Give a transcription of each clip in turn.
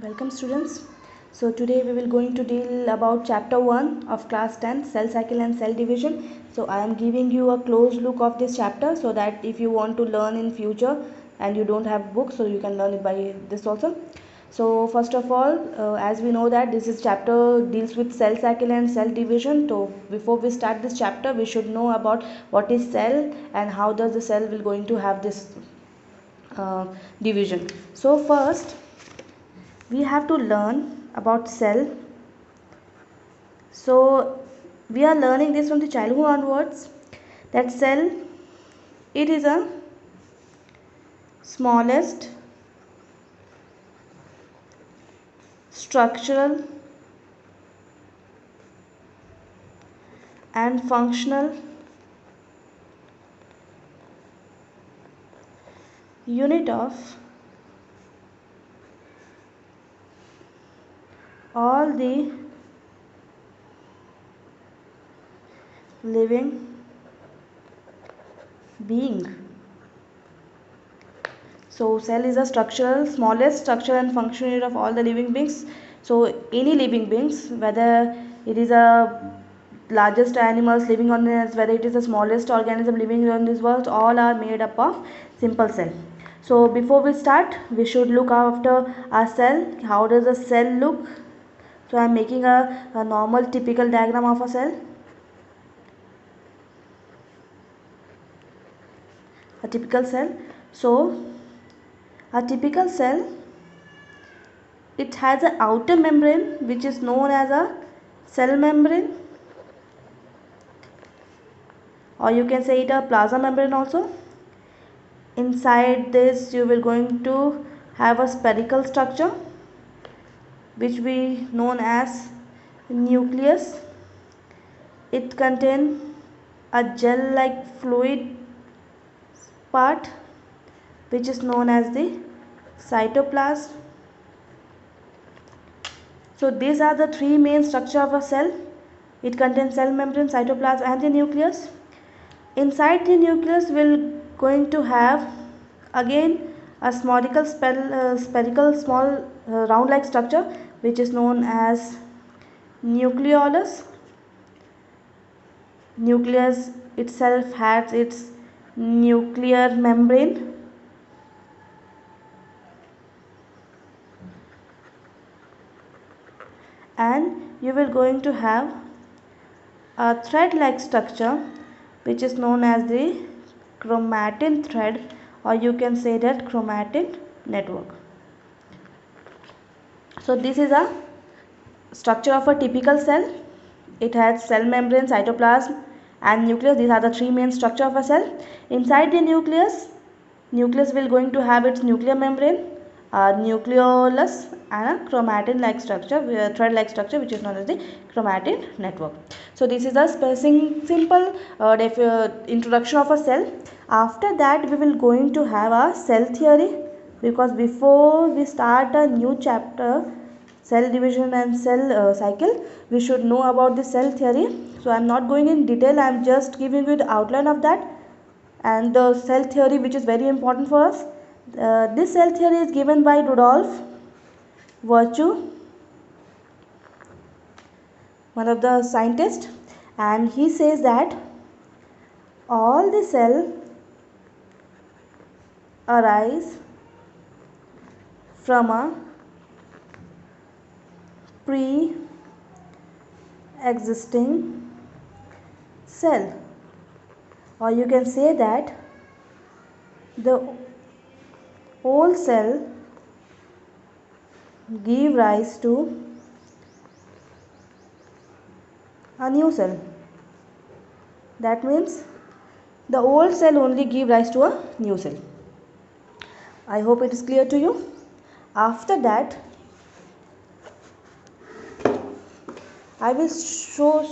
Welcome students. So today we will going to deal about chapter 1 of class 10, cell cycle and cell division. So I am giving you a close look of this chapter so that if you want to learn in future and you don't have books, so you can learn it by this also. So first of all, as we know that this is chapter deals with cell cycle and cell division. So before we start this chapter, we should know about what is cell and how does the cell will going to have this division. So first we have to learn about cell. So we are learning this from the childhood onwards, that cell, it is a smallest structural and functional unit of all the living being. So cell is a smallest structure and functional unit of all the living beings. So any living beings, whether it is a largest animals living on this, whether it is the smallest organism living on this world, all are made up of simple cell. So before we start, we should look after our cell. How does a cell look? So I am making a normal typical diagram of a cell. A typical cell. So a typical cell, it has an outer membrane which is known as a cell membrane, or you can say it a plasma membrane also. Inside this you will going to have a spherical structure which we known as nucleus. It contains a gel like fluid part which is known as the cytoplasm. So these are the three main structure of a cell. It contains cell membrane, cytoplasm and the nucleus. Inside the nucleus we'll going to have again a spherical small round like structure which is known as nucleolus. Nucleus itself has its nuclear membrane, and you will going to have a thread like structure which is known as the chromatin thread, or you can say that chromatin network. So this is a structure of a typical cell. It has cell membrane, cytoplasm and nucleus. These are the three main structure of a cell. Inside the nucleus will going to have its nuclear membrane, nucleolus and a chromatin like structure, thread like structure which is known as the chromatin network. So this is a simple introduction of a cell. After that we will going to have a cell theory, because before we start a new chapter, cell division and cell cycle, we should know about the cell theory. So I am not going in detail, I am just giving you the outline of that and the cell theory which is very important for us. This cell theory is given by Rudolf Virchow, one of the scientists, and he says that all the cell arise from a pre-existing cell, or you can say that the old cell give rise to a new cell. That means the old cell only give rise to a new cell. I hope it is clear to you. After that I will show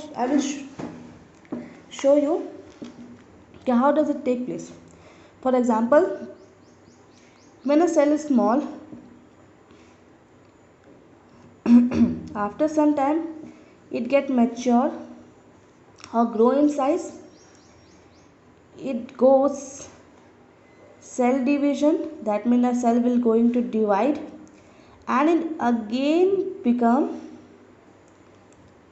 you how does it take place. For example, when a cell is small, after some time it get mature or grow in size, it goes cell division, that means a cell will going to divide, and it again become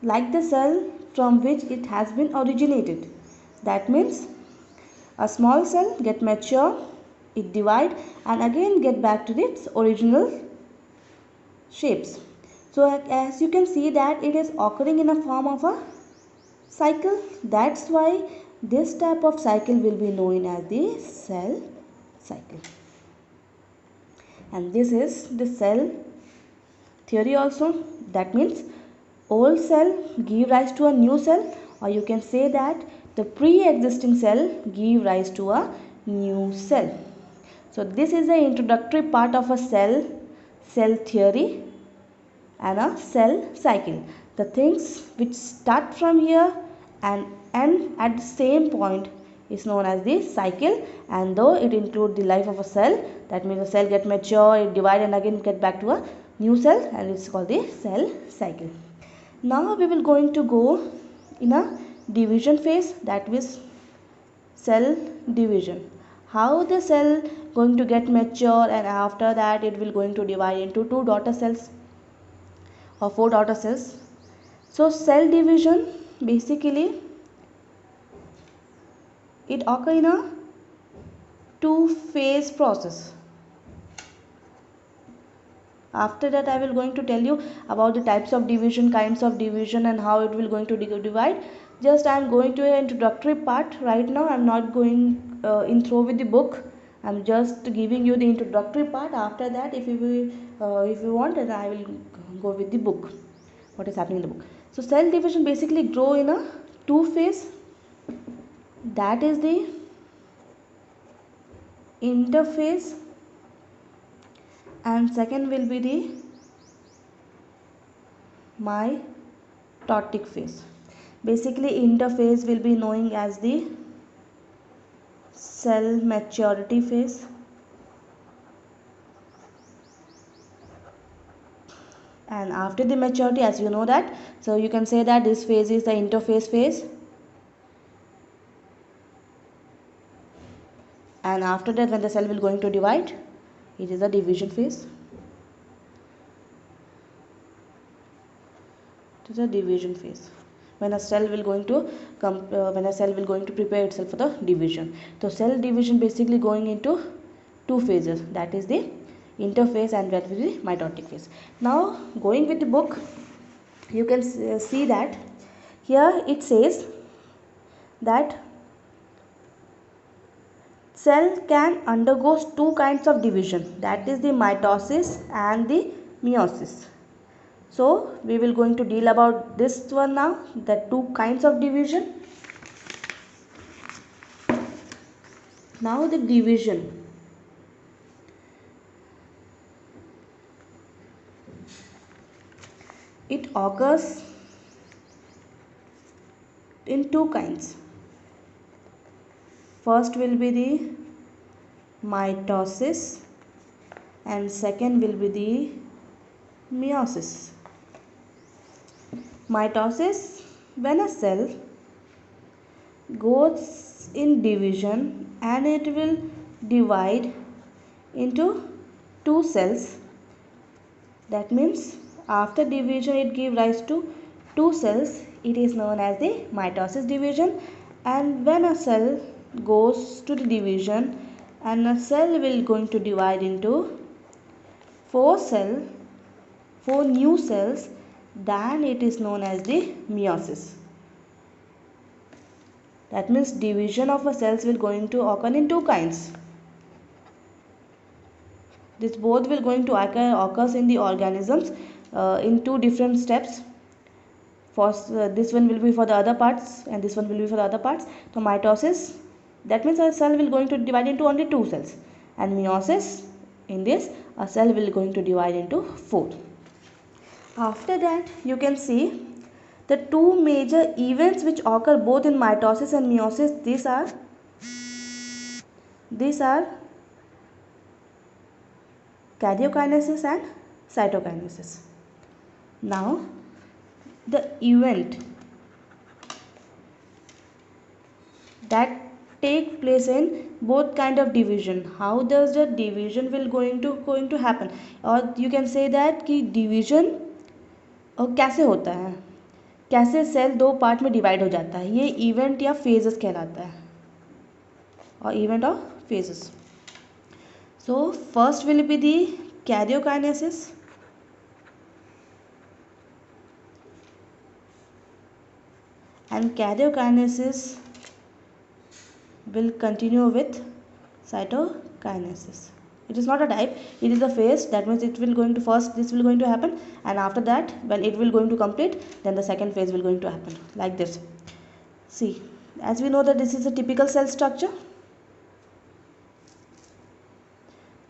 like the cell from which it has been originated. That means a small cell get mature, it divide and again get back to its original shapes. So as you can see that it is occurring in a form of a cycle. That's why this type of cycle will be known as the cell cycle. And this is the cell theory also. That means old cell give rise to a new cell, or you can say that the pre-existing cell give rise to a new cell. So this is the introductory part of a cell theory and a cell cycle. The things which start from here and end at the same point is known as the cycle, and though it includes the life of a cell, that means a cell get mature, it divide and again get back to a new cell, and it's called the cell cycle. Now we will going to go in a division phase, that is cell division. How the cell going to get mature, and after that it will going to divide into two daughter cells or four daughter cells. So cell division basically it occur in a two-phase process. After that I will going to tell you about the types of division, kinds of division, and how it will going to divide. Just I am going to an introductory part right now. I am not going in through with the book. I am just giving you the introductory part. After that if you want, then I will go with the book, what is happening in the book. So cell division basically grow in a two phase, that is the interphase, and second will be the mitotic phase. Basically interphase will be known as the cell maturity phase, and after the maturity, as you know that, so you can say that this phase is the interphase phase, and after that when the cell will going to divide, it is a division phase. It is a division phase when a cell will going to prepare itself for the division. So cell division basically going into two phases, that is the interphase and that will be mitotic phase. Now going with the book, you can see that here it says that cell can undergo two kinds of division, that is the mitosis and the meiosis. So we will going to deal about this one now, the two kinds of division. Now the division. It occurs in two kinds. First will be the mitosis and second will be the meiosis. Mitosis, when a cell goes in division and it will divide into two cells. That means after division it gives rise to two cells. It is known as the mitosis division. And when a cell goes to the division and a cell will going to divide into four new cells, then it is known as the meiosis. That means division of a cells will going to occur in two kinds. This both will going to occurs in the organisms in two different steps. First, this one will be for the other parts and this one will be for the other parts. So mitosis, that means a cell will going to divide into only two cells, and meiosis, in this a cell will going to divide into four. After that you can see the two major events which occur both in mitosis and meiosis. These are karyokinesis and cytokinesis. Now the event that take place in both kind of division. How does the division will going to happen, or you can say that कि division और कैसे होता है, कैसे cell दो part में divide हो जाता है, ये इवेंट या फेजेस कहलाता है, और event of phases. So first will be the karyokinesis. And karyokinesis will continue with cytokinesis. It is not a type, it is a phase. That means it will going to first this will going to happen, and after that when it will going to complete, then the second phase will going to happen like this. See, as we know that this is a typical cell structure.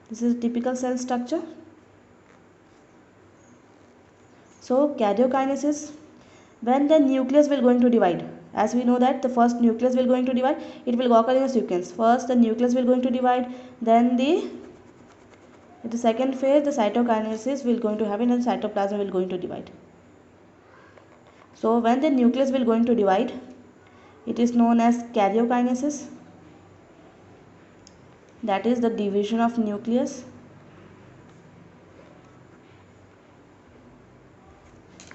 This is a typical cell structure. So karyokinesis, when the nucleus will going to divide, as we know that the first nucleus will going to divide, it will occur in a sequence. First the nucleus will going to divide, then the second phase the cytokinesis will going to happen, and cytoplasm will going to divide. So when the nucleus will going to divide, it is known as karyokinesis. That is the division of nucleus.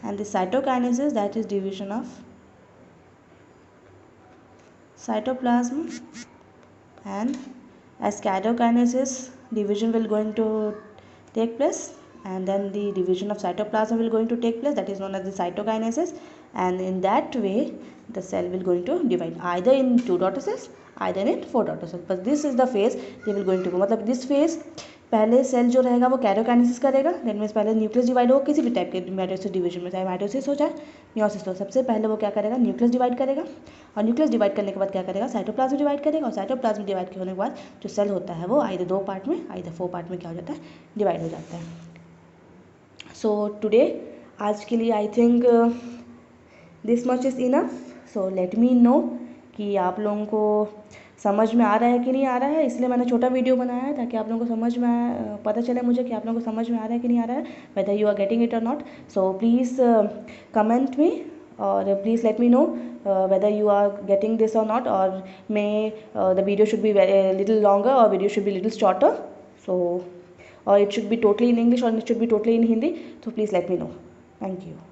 And the cytokinesis, that is division of cytoplasm. And as karyokinesis, division will going to take place, and then the division of cytoplasm will going to take place, that is known as the cytokinesis. And in that way the cell will going to divide either in 2 daughter cells, either in 4 daughter cells. But this is the phase they will going to go, मतलब this phase पहले cell जो रहेगा वो karyokinesis करेगा. That means पहले nucleus divide होगा किसी भी टाइप के माइटोसिस डिवीजन में, चाहे माइटोसिस हो चाहे मियोसिस हो. सबसे पहले वो क्या करेगा, न्यूक्लियस डिवाइड करेगा, और न्यूक्लियस डिवाइड करने के बाद क्या करेगा, साइटोप्लाज्म डिवाइड करेगा, और साइटोप्लाज्म डिवाइड होने के बाद जो सेल होता है वो आइदर 2 पार्ट में आइदर 4 पार्ट में क्या हो जाता है, डिवाइड हो जाता है. सो टुडे, आज के लिए I think this much is enough. So let me no कि आप लोगों को समझ में आ रहा है कि नहीं आ रहा है. इसलिए मैंने छोटा वीडियो बनाया है ताकि आप लोगों को समझ में पता चले मुझे कि आप लोगों को समझ में आ रहा है कि नहीं आ रहा है, whether you are getting it और not. So please comment me, और please let me know whether you are getting this or not, or may the video should be a little longer, or video should be little shorter. So, or it should be totally in English, or it should be totally in Hindi. So please let me know. Thank you.